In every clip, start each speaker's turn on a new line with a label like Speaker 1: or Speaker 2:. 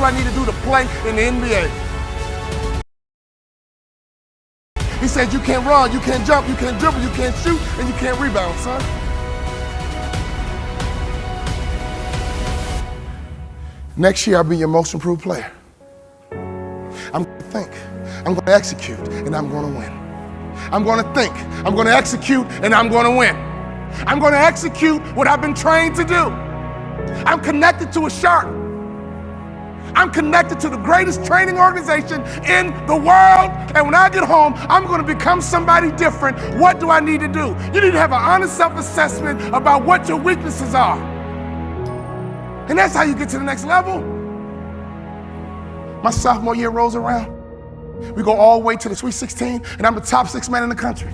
Speaker 1: do I need to do to play in the NBA? He said, you can't run, you can't jump, you can't dribble, you can't shoot, and you can't rebound, son. Next year, I'll be your most improved player. I'm going to think, I'm going to execute, and I'm going to win. I'm going to think, I'm going to execute, and I'm going to win. I'm going to execute what I've been trained to do. I'm connected to a shark. I'm connected to the greatest training organization in the world, and when I get home, I'm going to become somebody different. What do I need to do? You need to have an honest self-assessment about what your weaknesses are. And that's how you get to the next level. My sophomore year rolls around. We go all the way to the Sweet 16, and I'm the top 6 man in the country.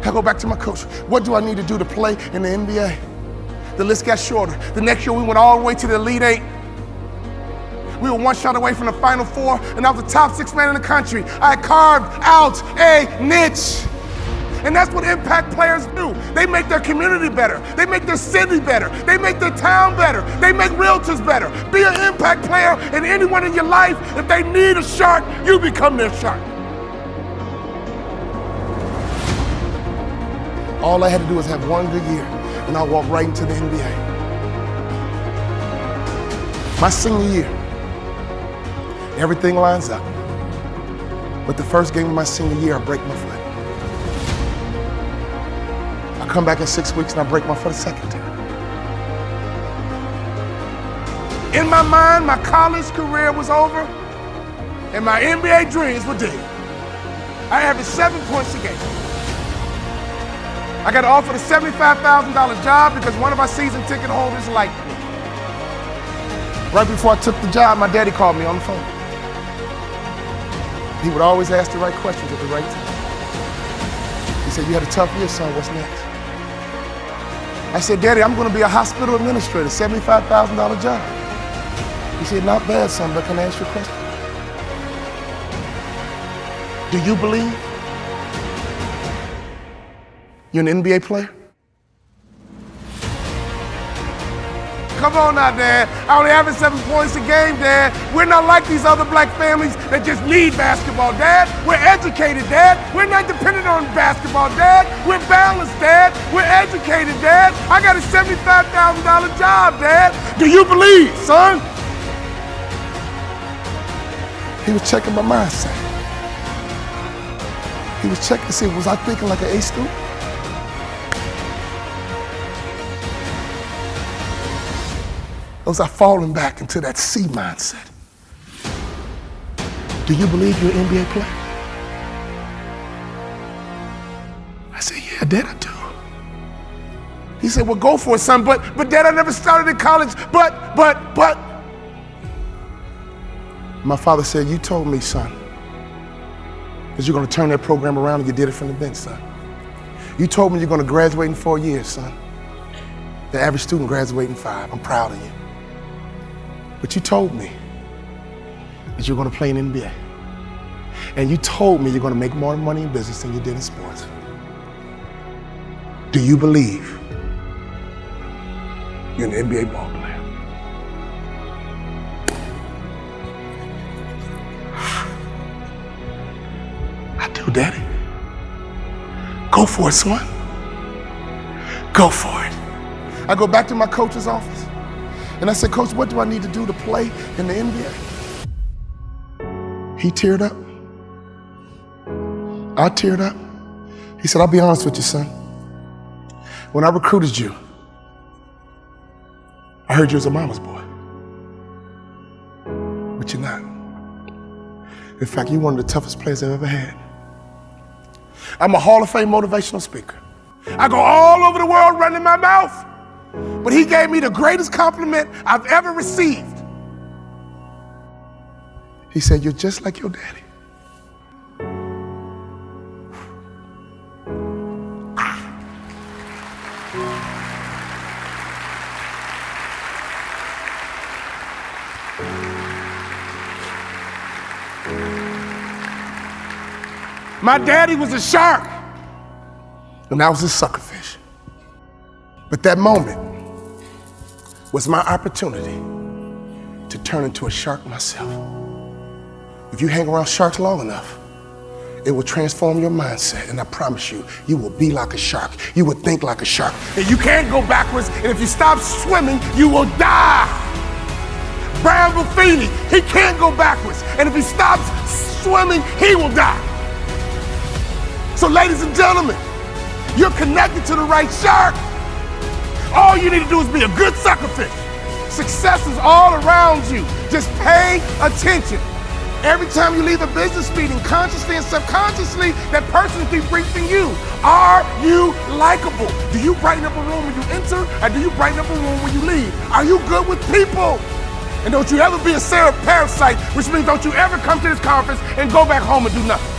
Speaker 1: I go back to my coach. What do I need to do to play in the NBA? The list got shorter. The next year, we went all the way to the Elite 8. We were one shot away from the Final Four, and I was the top 6 man in the country. I carved out a niche. And that's what impact players do. They make their community better. They make their city better. They make their town better. They make realtors better. Be an impact player, and anyone in your life, if they need a shark, you become their shark. All I had to do was have one good year, and I walked right into the NBA. My senior year, everything lines up. But the first game of my senior year, I break my foot. I come back in 6 weeks and I break my foot a second time. In my mind, my college career was over and my NBA dreams were dead. I averaged 7 points a game. I got offered a $75,000 job because one of our season ticket holders liked me. Right before I took the job, my daddy called me on the phone. He would always ask the right questions at the right time. He said, you had a tough year, son, what's next? I said, Daddy, I'm going to be a hospital administrator, $75,000 job. He said, not bad, son, but can I ask you a question? Do you believe you're an NBA player? Come on now, Dad. I only average 7 points a game, Dad. We're not like these other black families that just need basketball, Dad. We're educated, Dad. We're not dependent on basketball, Dad. We're balanced, Dad. We're educated, Dad. I got a $75,000 job, Dad. Do you believe, son? He was checking my mindset. He was checking to see, was I thinking like an A student? Or was I falling back into that C mindset? Do you believe you're an NBA player? I said, yeah, Dad, I do. He said, well, go for it, son, but Dad, I never started in college, but. My father said, you told me, son, that you're gonna turn that program around and you did it from the bench, son. You told me you're gonna graduate in 4 years, son. The average student graduates in 5. I'm proud of you. But you told me that you're going to play in the NBA. And you told me you're going to make more money in business than you did in sports. Do you believe you're an NBA ball player? I do, Daddy. Go for it, son. Go for it. I go back to my coach's office. And I said, Coach, what do I need to do to play in the NBA? He teared up. I teared up. He said, I'll be honest with you, son. When I recruited you, I heard you was a mama's boy. But you're not. In fact, you're one of the toughest players I've ever had. I'm a Hall of Fame motivational speaker. I go all over the world running my mouth. But he gave me the greatest compliment I've ever received. He said, you're just like your daddy. My daddy was a shark, and I was a suckerfish. But that moment was my opportunity to turn into a shark myself. If you hang around sharks long enough, it will transform your mindset, and I promise you, you will be like a shark. You will think like a shark. And you can't go backwards, and if you stop swimming, you will die. Brian Buffini, he can't go backwards, and if he stops swimming, he will die. So ladies and gentlemen, you're connected to the right shark. All you need to do is be a good sucker fish. Success is all around you. Just pay attention. Every time you leave a business meeting, consciously and subconsciously, that person is debriefing you. Are you likable? Do you brighten up a room when you enter, or do you brighten up a room when you leave? Are you good with people? And don't you ever be a Sarah parasite, which means don't you ever come to this conference and go back home and do nothing.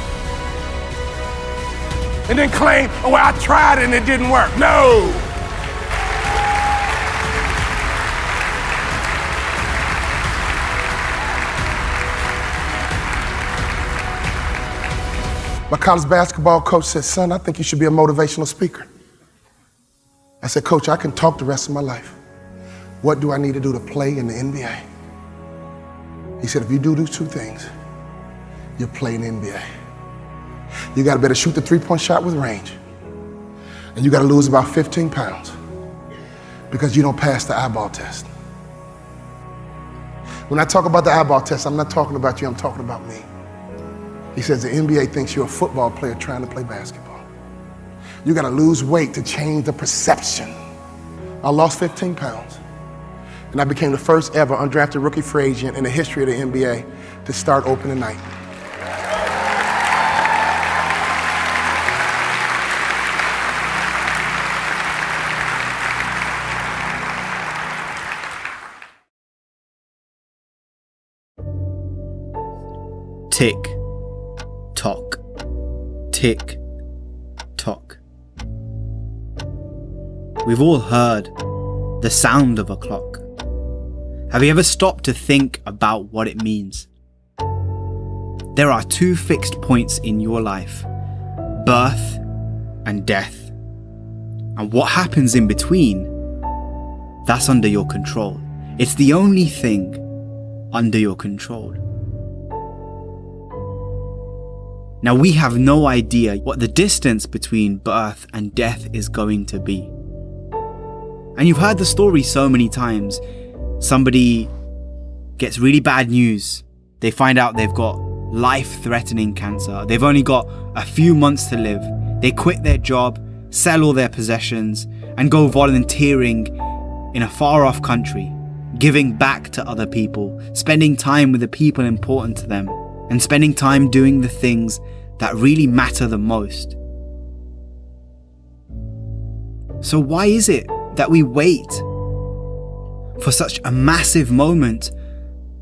Speaker 1: And then claim, oh, well, I tried and it didn't work. No. My college basketball coach said, son, I think you should be a motivational speaker. I said, coach, I can talk the rest of my life. What do I need to do to play in the NBA? He said, if you do these two things, you'll play in the NBA. You got to better shoot the three-point shot with range. And you got to lose about 15 pounds because you don't pass the eyeball test. When I talk about the eyeball test, I'm not talking about you, I'm talking about me. He says the NBA thinks you're a football player trying to play basketball. You got to lose weight to change the perception. I lost 15 pounds, and I became the first ever undrafted rookie free agent in the history of the NBA to start opening night.
Speaker 2: Tick, tock, tick, tock. We've all heard the sound of a clock. Have you ever stopped to think about what it means? There are two fixed points in your life, birth and death. And what happens in between, that's under your control. It's the only thing under your control. Now, we have no idea what the distance between birth and death is going to be. And you've heard the story so many times. Somebody gets really bad news. They find out they've got life-threatening cancer. They've only got a few months to live. They quit their job, sell all their possessions, and go volunteering in a far-off country, giving back to other people, spending time with the people important to them, and spending time doing the things that really matter the most. So why is it that we wait for such a massive moment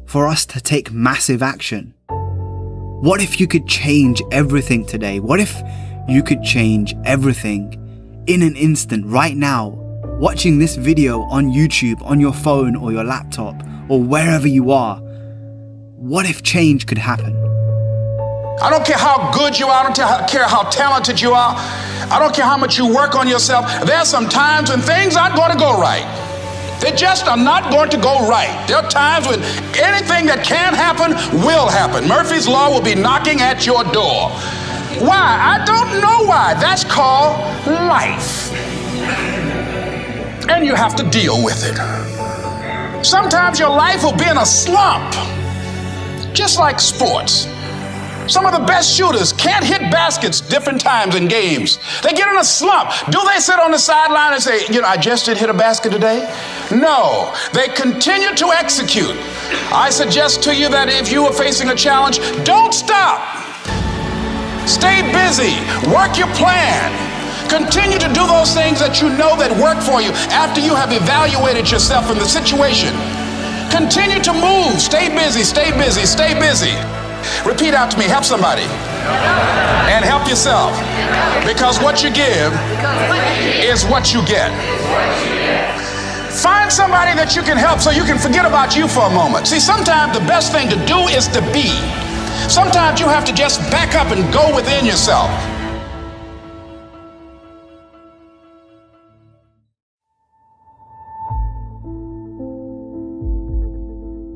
Speaker 2: for us to take massive action? What if you could change everything today? What if you could change everything in an instant, right now, watching this video on YouTube, on your phone or your laptop, or wherever you are? What if change could happen?
Speaker 3: I don't care how good you are, I don't care how talented you are, I don't care how much you work on yourself. There are some times when things aren't going to go right. They just are not going to go right. There are times when anything that can happen will happen. Murphy's Law will be knocking at your door. Why? I don't know why. That's called life. And you have to deal with it. Sometimes your life will be in a slump, just like sports. Some of the best shooters can't hit baskets different times in games. They get in a slump. Do they sit on the sideline and say, I just didn't hit a basket today? No, they continue to execute. I suggest to you that if you are facing a challenge, don't stop. Stay busy, work your plan. Continue to do those things that you know that work for you after you have evaluated yourself in the situation. Continue to move, stay busy, stay busy, stay busy. Repeat out to me, help somebody. And help yourself. Because what you give is what you get. Find somebody that you can help so you can forget about you for a moment. See, sometimes the best thing to do is to be. Sometimes you have to just back up and go within yourself.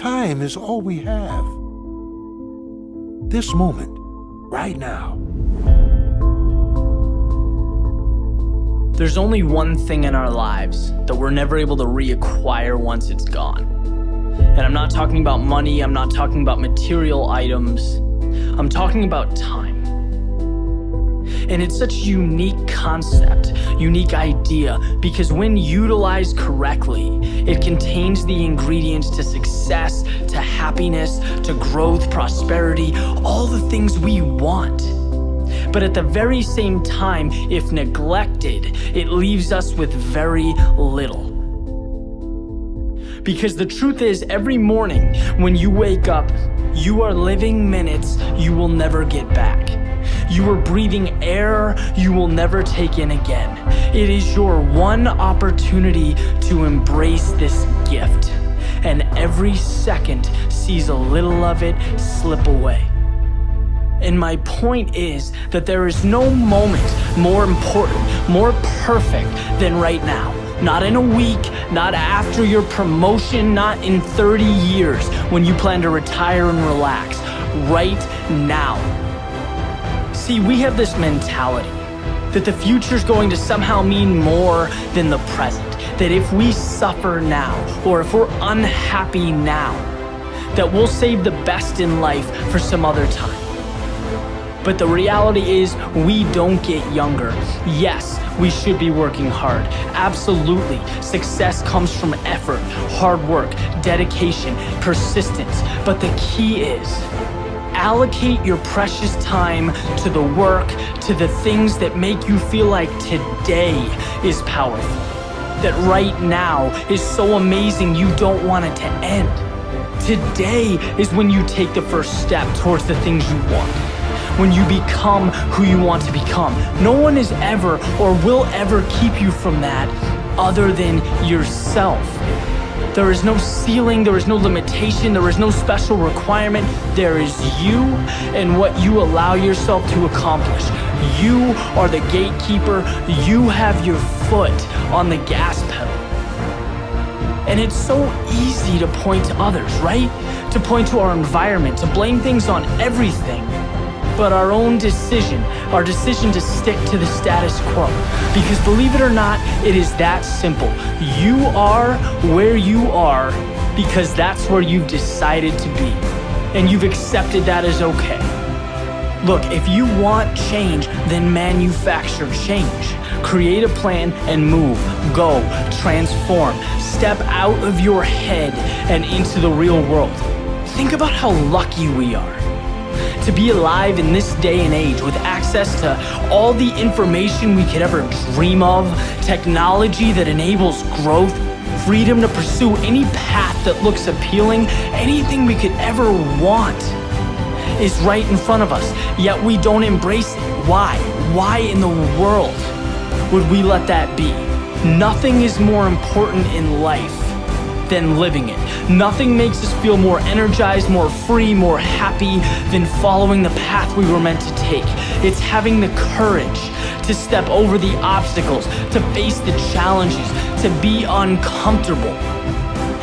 Speaker 4: Time is all we have. This moment, right now.
Speaker 5: There's only one thing in our lives that we're never able to reacquire once it's gone. And I'm not talking about money, I'm not talking about material items, I'm talking about time. And it's such a unique concept, unique idea, because when utilized correctly, it contains the ingredients to success, to happiness, to growth, prosperity, all the things we want. But at the very same time, if neglected, it leaves us with very little. Because the truth is, every morning when you wake up, you are living minutes you will never get back. You are breathing air you will never take in again. It is your one opportunity to embrace this gift, and every second sees a little of it slip away. And my point is that there is no moment more important, more perfect than right now. Not in a week, not after your promotion, not in 30 years when you plan to retire and relax. Right now. See, we have this mentality that the future's going to somehow mean more than the present. That if we suffer now, or if we're unhappy now, that we'll save the best in life for some other time. But the reality is, we don't get younger. Yes, we should be working hard. Absolutely. Success comes from effort, hard work, dedication, persistence. But the key is, allocate your precious time to the work, to the things that make you feel like today is powerful. That right now is so amazing you don't want it to end. Today is when you take the first step towards the things you want. When you become who you want to become. No one is ever or will ever keep you from that other than yourself. There is no ceiling, there is no limitation, there is no special requirement. There is you and what you allow yourself to accomplish. You are the gatekeeper. You have your foot on the gas pedal. And it's so easy to point to others, right? To point to our environment, to blame things on everything. But our own decision, our decision to stick to the status quo. Because believe it or not, it is that simple. You are where you are because that's where you've decided to be. And you've accepted that as okay. Look, if you want change, then manufacture change. Create a plan and move, go, transform, step out of your head and into the real world. Think about how lucky we are to be alive in this day and age with access to all the information we could ever dream of, technology that enables growth, freedom to pursue any path that looks appealing, anything we could ever want is right in front of us, yet we don't embrace it. Why? Why in the world would we let that be? Nothing is more important in life than living it. Nothing makes us feel more energized, more free, more happy than following the path we were meant to take. It's having the courage to step over the obstacles, to face the challenges, to be uncomfortable.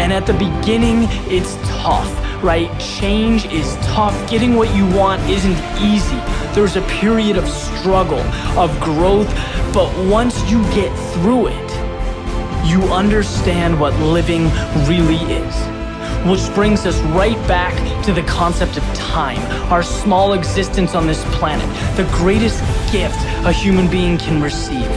Speaker 5: And at the beginning, it's tough, right? Change is tough. Getting what you want isn't easy. There's a period of struggle, of growth, but once you get through it, you understand what living really is. Which brings us right back to the concept of time, our small existence on this planet, the greatest gift a human being can receive.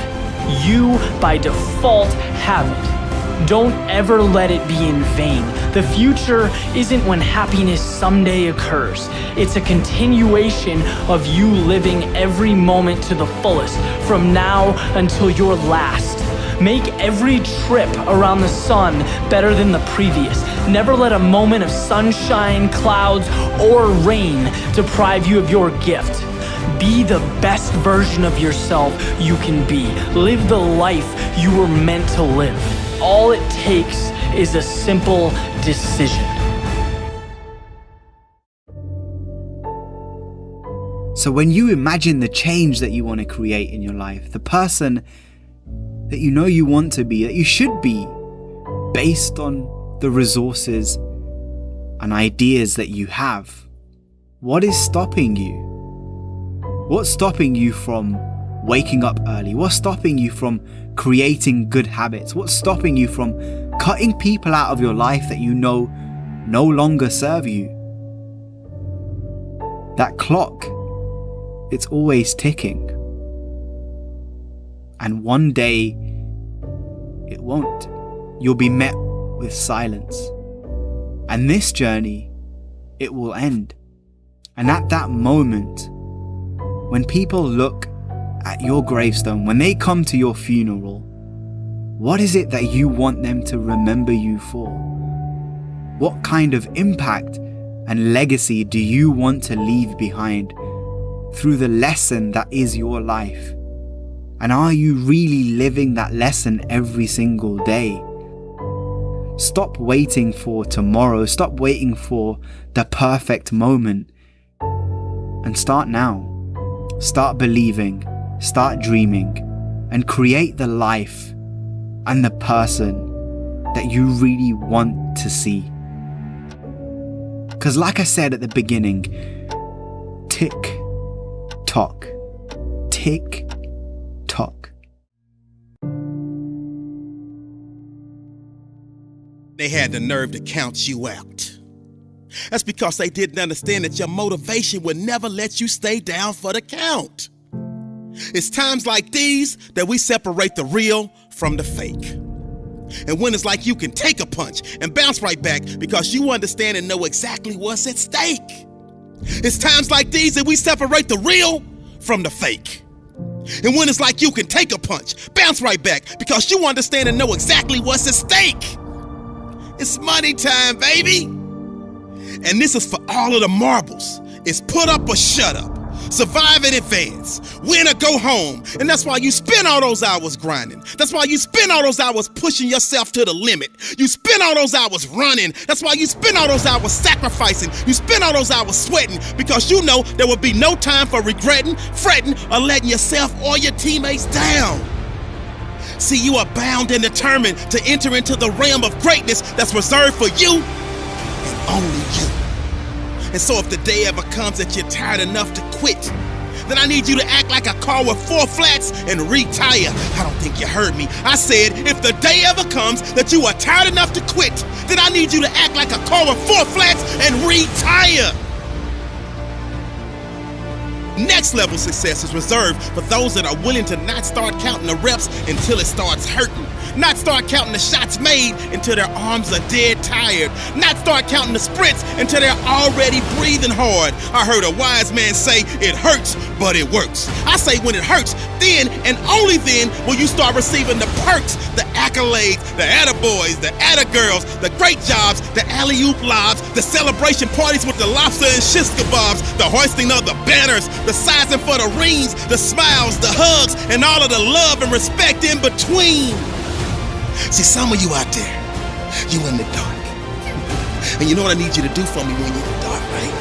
Speaker 5: You, by default, have it. Don't ever let it be in vain. The future isn't when happiness someday occurs. It's a continuation of you living every moment to the fullest, from now until your last. Make every trip around the sun better than the previous. Never let a moment of sunshine, clouds, or rain deprive you of your gift. Be the best version of yourself you can be. Live the life you were meant to live. All it takes is a simple decision.
Speaker 2: So when you imagine the change that you want to create in your life, the person that you know you want to be, that you should be, based on the resources and ideas that you have, what is stopping you? What's stopping you from waking up early? What's stopping you from creating good habits? What's stopping you from cutting people out of your life that you know no longer serve you? That clock, it's always ticking. And one day, it won't. You'll be met with silence. And this journey, it will end. And at that moment, when people look at your gravestone, when they come to your funeral, what is it that you want them to remember you for? What kind of impact and legacy do you want to leave behind through the lesson that is your life? And are you really living that lesson every single day? Stop waiting for tomorrow. Stop waiting for the perfect moment. And start now. Start believing. Start dreaming. And create the life and the person that you really want to see. Because like I said at the beginning, tick, tock, tick, tock.
Speaker 6: They had the nerve to count you out. That's because they didn't understand that your motivation would never let you stay down for the count. It's times like these that we separate the real from the fake. And when it's like you can take a punch and bounce right back because you understand and know exactly what's at stake. It's times like these that we separate the real from the fake. And when it's like you can take a punch, bounce right back because you understand and know exactly what's at stake. It's money time, baby. And this is for all of the marbles. It's put up or shut up. Survive in advance, win or go home. And that's why you spend all those hours grinding. That's why you spend all those hours pushing yourself to the limit. You spend all those hours running. That's why you spend all those hours sacrificing. You spend all those hours sweating because you know there will be no time for regretting, fretting, or letting yourself or your teammates down. See, you are bound and determined to enter into the realm of greatness that's reserved for you and only you. And so if the day ever comes that you're tired enough to quit, then I need you to act like a car with 4 flats and retire. I don't think you heard me. I said, if the day ever comes that you are tired enough to quit, then I need you to act like a car with 4 flats and retire. Next level success is reserved for those that are willing to not start counting the reps until it starts hurting. Not start counting the shots made until their arms are dead tired. Not start counting the sprints until they're already breathing hard. I heard a wise man say, it hurts, but it works. I say when it hurts, then and only then will you start receiving the perks, the accolades, the attaboys, the attagirls, the great jobs, the alley-oop lobs, the celebration parties with the lobster and shish kebabs, the hoisting of the banners, the sizing for the rings, the smiles, the hugs, and all of the love and respect in between. See, some of you out there, you in the dark. And you know what I need you to do for me when you're in the dark, right?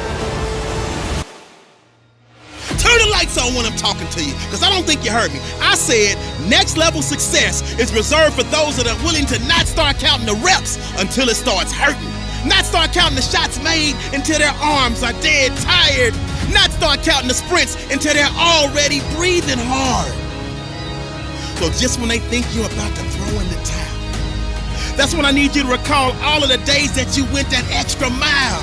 Speaker 6: Turn the lights on when I'm talking to you, because I don't think you heard me. I said next level success is reserved for those that are willing to not start counting the reps until it starts hurting. Not start counting the shots made until their arms are dead tired. Not start counting the sprints until they're already breathing hard. So just when they think you're about to throw in the towel, that's when I need you to recall all of the days that you went that extra mile.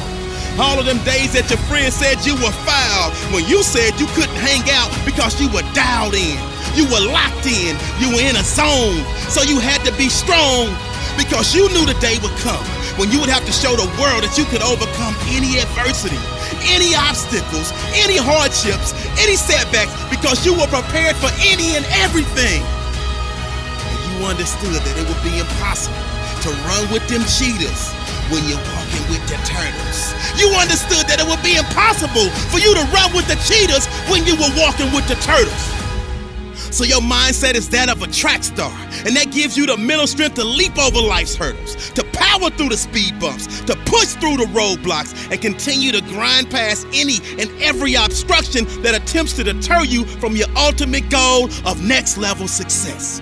Speaker 6: All of them days that your friends said you were foul, when you said you couldn't hang out because you were dialed in, you were locked in, you were in a zone. So you had to be strong because you knew the day would come when you would have to show the world that you could overcome any adversity, any obstacles, any hardships, any setbacks, because you were prepared for any and everything. And you understood that it would be impossible to run with them cheetahs when you're walking with the turtles. You understood that it would be impossible for you to run with the cheetahs when you were walking with the turtles. So your mindset is that of a track star, and that gives you the mental strength to leap over life's hurdles, to power through the speed bumps, to push through the roadblocks, and continue to grind past any and every obstruction that attempts to deter you from your ultimate goal of next level success.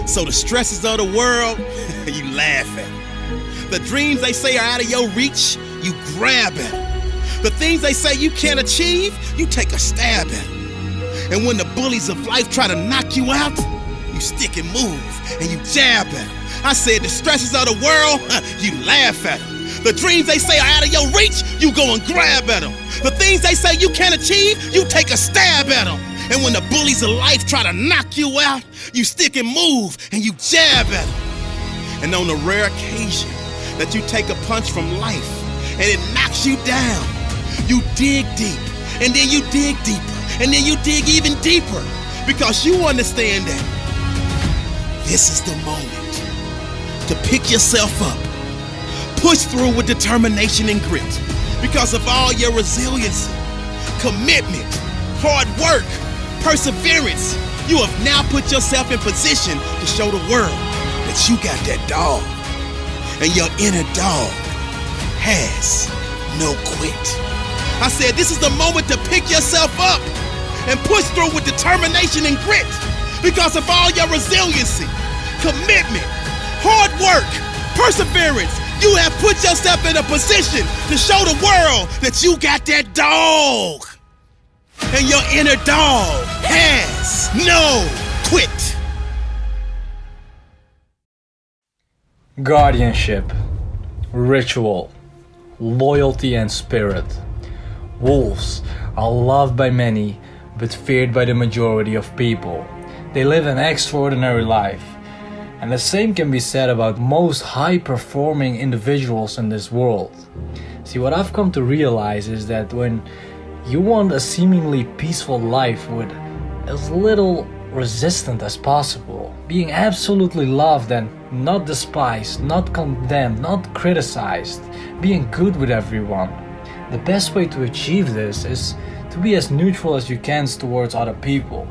Speaker 6: So the stresses of the world, you laugh at them. The dreams they say are out of your reach, you grab at them. The things they say you can't achieve, you take a stab at them. And when the bullies of life try to knock you out, you stick and move and you jab at them. I said the stresses of the world, you laugh at them. The dreams they say are out of your reach, you go and grab at them. The things they say you can't achieve, you take a stab at them. And when the bullies of life try to knock you out, you stick and move and you jab at them. And on the rare occasion that you take a punch from life and it knocks you down, you dig deep, and then you dig deeper, and then you dig even deeper, because you understand that this is the moment to pick yourself up, push through with determination and grit, because of all your resiliency, commitment, hard work, perseverance. You have now put yourself in position to show the world that you got that dog, and your inner dog has no quit. I said this is the moment to pick yourself up and push through with determination and grit, because of all your resiliency, commitment, hard work, perseverance. You have put yourself in a position to show the world that you got that dog, and your inner dog has no quit.
Speaker 7: Guardianship, ritual, loyalty and spirit. Wolves are loved by many, but feared by the majority of people. They live an extraordinary life. And the same can be said about most high-performing individuals in this world. See, what I've come to realize is that when you want a seemingly peaceful life with as little resistance as possible, being absolutely loved and not despised, not condemned, not criticized, being good with everyone, the best way to achieve this is to be as neutral as you can towards other people.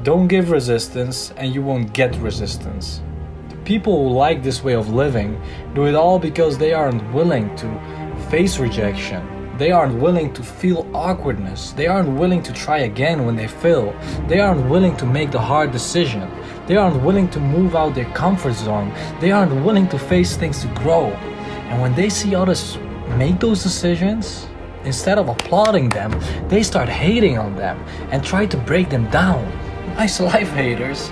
Speaker 7: Don't give resistance and you won't get resistance. The people who like this way of living do it all because they aren't willing to face rejection. They aren't willing to feel awkwardness. They aren't willing to try again when they fail. They aren't willing to make the hard decision. They aren't willing to move out their comfort zone. They aren't willing to face things to grow. And when they see others make those decisions, instead of applauding them, they start hating on them and try to break them down. Nice life, haters.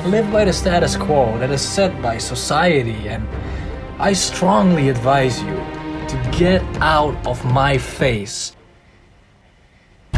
Speaker 7: Live by the status quo that is set by society, and I strongly advise you to get out of my face.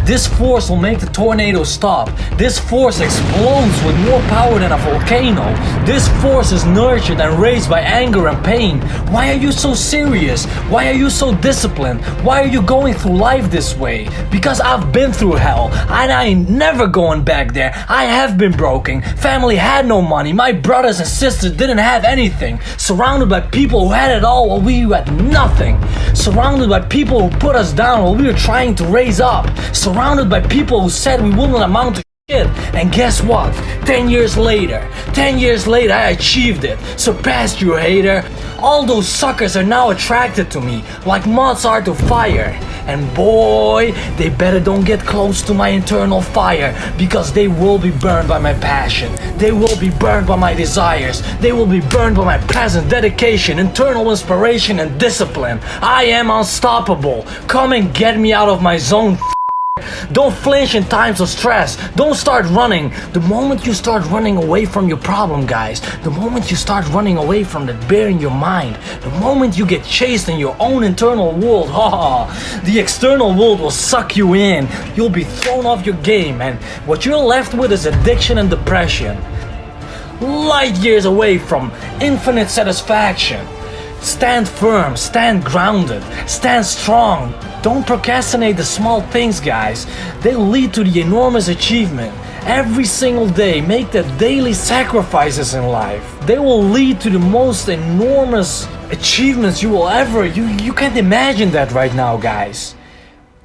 Speaker 7: This force will make the tornado stop. This force explodes with more power than a volcano. This force is nurtured and raised by anger and pain. Why are you so serious? Why are you so disciplined? Why are you going through life this way? Because I've been through hell and I ain't never going back there. I have been broken. Family had no money. My brothers and sisters didn't have anything. Surrounded by people who had it all while we had nothing. Surrounded by people who put us down while we were trying to raise up. Surrounded by people who said we wouldn't amount to shit. And guess what? 10 years later, I achieved it. Surpassed you, hater. All those suckers are now attracted to me, like moths are to fire. And boy, they better don't get close to my internal fire, because they will be burned by my passion. They will be burned by my desires. They will be burned by my present dedication, internal inspiration, and discipline. I am unstoppable. Come and get me out of my zone. Don't flinch in times of stress. Don't start running. The moment you start running away from your problem, guys, the moment you start running away from that bear in your mind, the moment you get chased in your own internal world, the external world will suck you in. You'll be thrown off your game, and what you're left with is addiction and depression. Light years away from infinite satisfaction. Stand firm, stand grounded, stand strong. Don't procrastinate the small things, guys. They lead to the enormous achievement. Every single day, make the daily sacrifices in life. They will lead to the most enormous achievements you will ever. You can't imagine that right now, guys.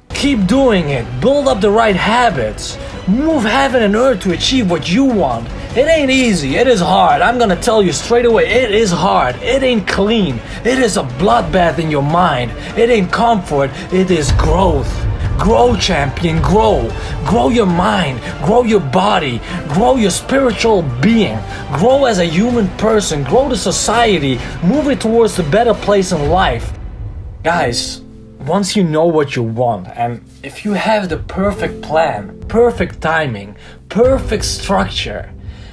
Speaker 7: Keep doing it. Build up the right habits. Move heaven and earth to achieve what you want. It ain't easy. It is hard. I'm gonna tell you straight away. It is hard. It ain't clean. It is a bloodbath in your mind. It ain't comfort. It is growth. Grow, champion, grow. Grow your mind, grow your body, grow your spiritual being, grow as a human person, grow the society, move it towards a better place in life. Guys, once you know what you want, and if you have the perfect plan, perfect timing, perfect structure,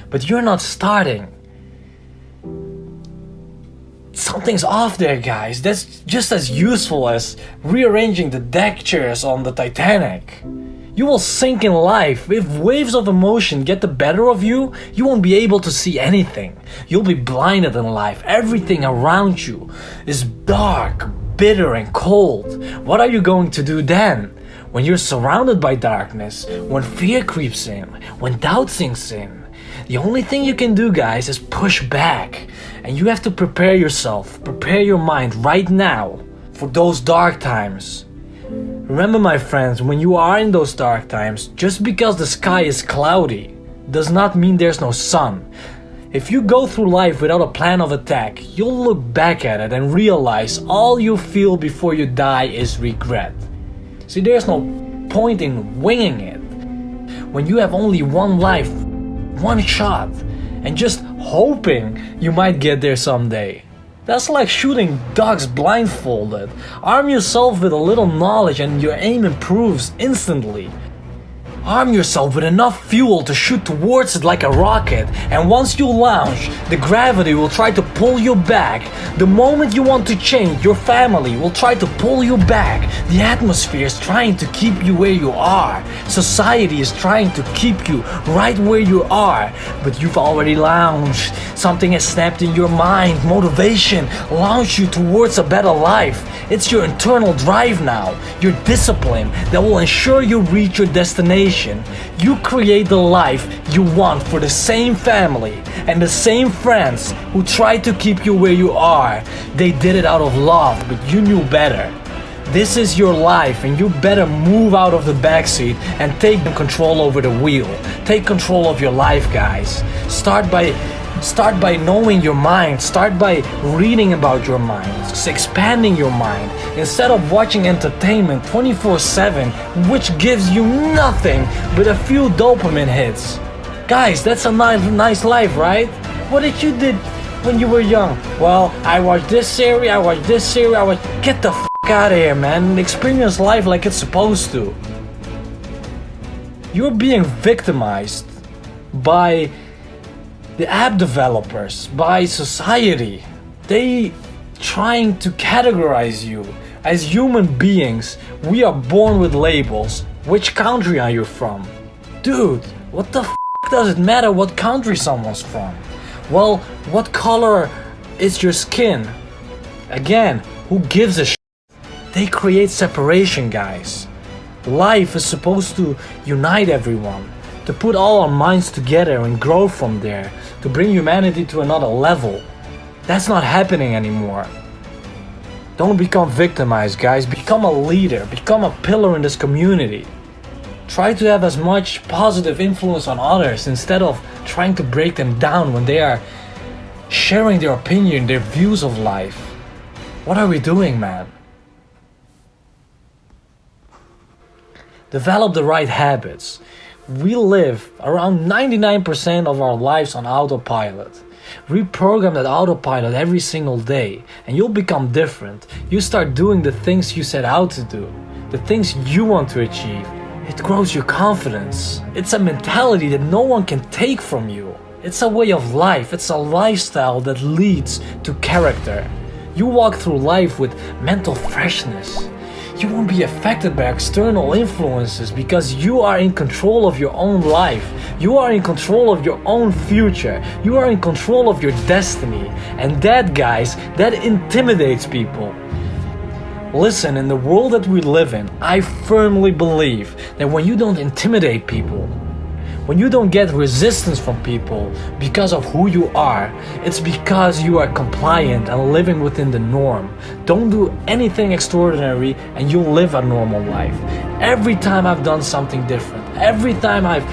Speaker 7: but you're not starting, something's off there, guys. That's just as useful as rearranging the deck chairs on the Titanic. You will sink in life. If waves of emotion get the better of you, you won't be able to see anything. You'll be blinded in life. Everything around you is dark, bitter, and cold. What are you going to do then? When you're surrounded by darkness, when fear creeps in, when doubt sinks in, the only thing you can do, guys, is push back. And you have to prepare yourself, prepare your mind right now for those dark times. Remember, my friends, when you are in those dark times, just because the sky is cloudy does not mean there's no sun. If you go through life without a plan of attack, you'll look back at it and realize all you feel before you die is regret. See, there's no point in winging it. When you have only one life, one shot, and just hoping you might get there someday. That's like shooting ducks blindfolded. Arm yourself with a little knowledge and your aim improves instantly. Arm yourself with enough fuel to shoot towards it like a rocket, and once you launch, the gravity will try to pull you back. The moment you want to change, your family will try to pull you back. The atmosphere is trying to keep you where you are. Society is trying to keep you right where you are. But you've already launched. Something has snapped in your mind. Motivation launched you towards a better life. It's your internal drive now, your discipline that will ensure you reach your destination. You create the life you want for the same family and the same friends who try to keep you where you are. They did it out of love, but you knew better. This is your life, and you better move out of the backseat and take control over the wheel. Take control of your life, guys. Start by knowing your mind. Start by reading about your mind. Just expanding your mind. Instead of watching entertainment 24/7, which gives you nothing but a few dopamine hits. Guys, that's a nice life, right? What did you did when you were young? Well, I watched this series, Get the f*** out of here, man, and experience life like it's supposed to. You're being victimized by the app developers, by society. They trying to categorize you. As human beings, we are born with labels. Which country are you from? Dude, what the f*** does it matter what country someone's from? Well, what color is your skin? Again, who gives a shit? They create separation, guys. Life is supposed to unite everyone, to put all our minds together and grow from there, to bring humanity to another level. That's not happening anymore. Don't become victimized, guys. Become a leader. Become a pillar in this community. Try to have as much positive influence on others instead of trying to break them down when they are sharing their opinion, their views of life. What are we doing, man? Develop the right habits. We live around 99% of our lives on autopilot. Reprogram that autopilot every single day and you'll become different. You start doing the things you set out to do, the things you want to achieve. It grows your confidence. It's a mentality that no one can take from you. It's a way of life. It's a lifestyle that leads to character. You walk through life with mental freshness. You won't be affected by external influences because you are in control of your own life. You are in control of your own future. You are in control of your destiny. And that, guys, that intimidates people. Listen, in the world that we live in, I firmly believe that when you don't intimidate people, when you don't get resistance from people because of who you are, it's because you are compliant and living within the norm. Don't do anything extraordinary and you'll live a normal life. Every time I've done something different, every time I've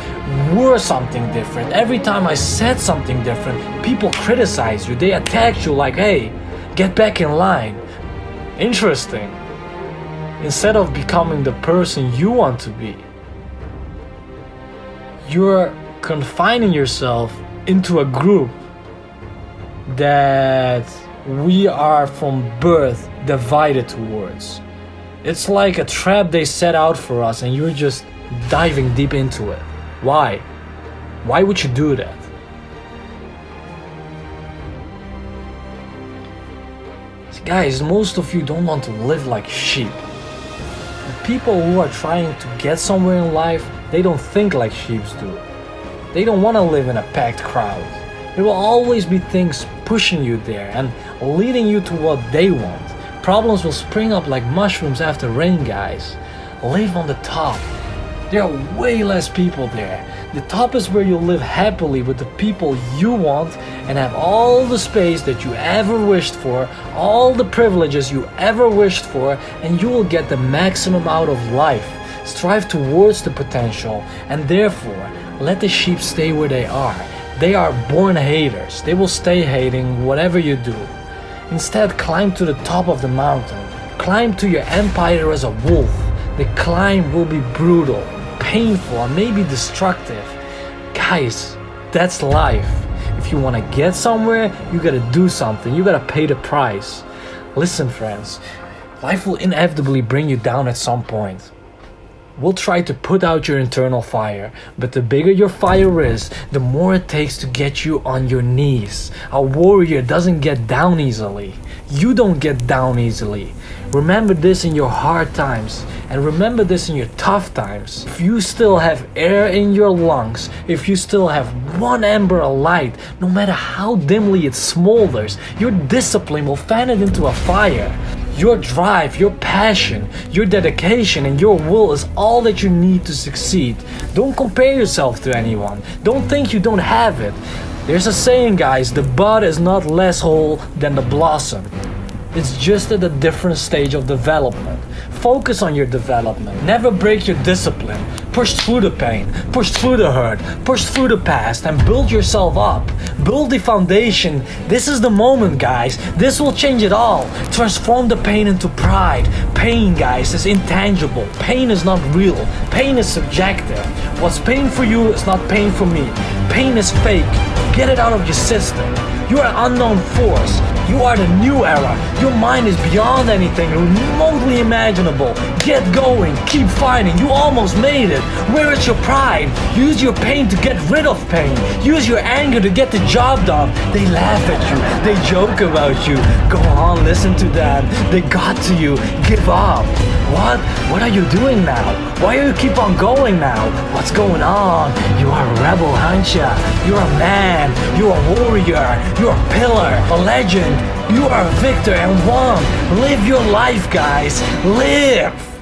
Speaker 7: wore something different, every time I said something different, people criticize you. They attack you like, hey, get back in line. Interesting. instead of becoming the person you want to be. You're confining yourself into a group that we are from birth divided towards. It's like a trap they set out for us and you're just diving deep into it. Why? Why would you do that? Guys, most of you don't want to live like sheep. The people who are trying to get somewhere in life, they don't think like sheep do. They don't want to live in a packed crowd. There will always be things pushing you there and leading you to what they want. Problems will spring up like mushrooms after rain, guys. Live on the top. There are way less people there. The top is where you live happily with the people you want and have all the space that you ever wished for, all the privileges you ever wished for, and you will get the maximum out of life. Strive towards the potential, and therefore, let the sheep stay where they are. They are born haters. They will stay hating whatever you do. Instead, climb to the top of the mountain. Climb to your empire as a wolf. The climb will be brutal, painful, and maybe destructive. Guys, that's life. If you want to get somewhere, you gotta do something. You gotta pay the price. Listen, friends, life will inevitably bring you down at some point. We'll try to put out your internal fire, but the bigger your fire is, the more it takes to get you on your knees. A warrior doesn't get down easily. You don't get down easily. Remember this in your hard times, and remember this in your tough times. If you still have air in your lungs, if you still have one ember of light, no matter how dimly it smolders, your discipline will fan it into a fire. Your drive, your passion, your dedication, and your will is all that you need to succeed. Don't compare yourself to anyone. Don't think you don't have it. There's a saying, guys, the bud is not less whole than the blossom. It's just at a different stage of development. Focus on your development. Never break your discipline. Push through the pain, push through the hurt, push through the past, and build yourself up. Build the foundation. This is the moment, guys. This will change it all. Transform the pain into pride. Pain, guys, is intangible. Pain is not real. Pain is subjective. What's pain for you is not pain for me. Pain is fake. Get it out of your system. You are an unknown force. You are the new era. Your mind is beyond anything remotely imaginable. Get going. Keep fighting. You almost made it. Where is your pride? Use your pain to get rid of pain. Use your anger to get the job done. They laugh at you. They joke about you. Go on, listen to them. They got to you. Give up. What? What are you doing now? Why do you keep on going now? What's going on? You are a rebel, aren't ya? You're a man. You're a warrior. You're a pillar. A legend. You are a victor and one. Live your life, guys. Live!